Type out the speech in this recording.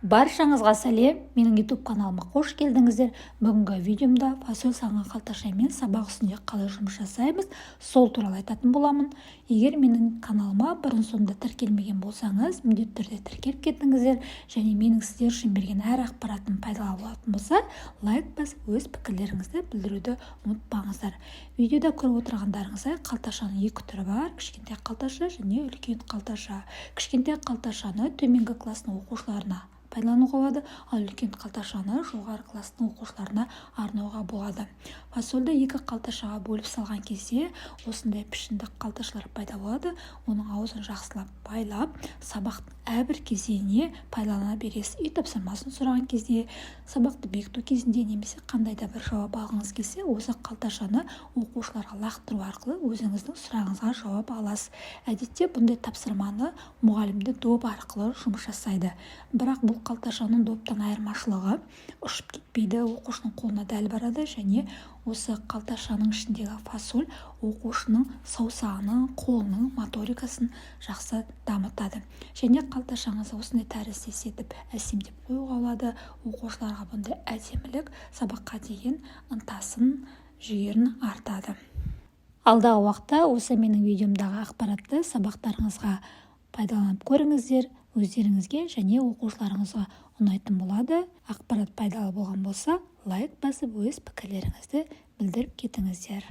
Баршаңызға сәлем, менің YouTube каналыма қош келдіңіздер. Бүгінгі видеомда фасоль салынған қалташамен сабақ үстінде қалай жұмыс жасаймыз, сол туралы айтатын боламын. Егер менің каналыма бұрын-соңды тіркелмеген болсаңыз, міндетті түрде тіркеліп кетіңіздер, және менің сіздер үшін берген әр ақпаратым пайдалы болатын болса, лайк басып өз пікірлеріңізді білдіруді ұмытпаңыздар. Видеода көріп отырғандарыңыздай қалташаның екі түрі бар: кішкентай қалташа және үлкен қалташа. Кішкентай қалташаны төменгі класстың оқушыларына пайдалануға болады, ал үлкен қалташаны жоғары класстың оқушыларына арнауға болады. Фасольді екі қалташаға бөліп салған кезде осындай пішінді қалташалар пайда болады. Оның аузын жақсылап байлап, сабақтың әрбір кезеңіне пайдалана бересіз. Үй тапсырмасын сұраған кезде, сабақты бекіту кезінде немесе қандай да бір жауап алғыңыз келсе, осы қалташаны оқушыларға лақтыру арқылы өзіңіздің сұрағыңызға жауап аласыз. Әдетте бұндай тапсырманы мұғалімді доп арқылы жұмыс жасайды. Бірақ бұл қалташаның доптан айырмашылығы ұшып кетпейді, оқушының қолына дәл барады, және осы қалташаның ішіндегі фасоль оқушының саусағының, қолының моторикасын жақсы дамытады. Және қалташаңызды осындай тәріздес етіп әсемдеп қоюға болады. Оқушыларға бұндай әдемілік сабаққа деген ынтасын, жігерін артады. Алдағы уақытта осы менің видеомдағы ақпаратты сабақтарыңызға пайдаланып көріңіздер, өздеріңізге және оқушыларыңызға ұнайтын болады. Ақпарат пайдалы болған болса, лайк басып өз пікірлеріңізді білдіріп кетіңіздер.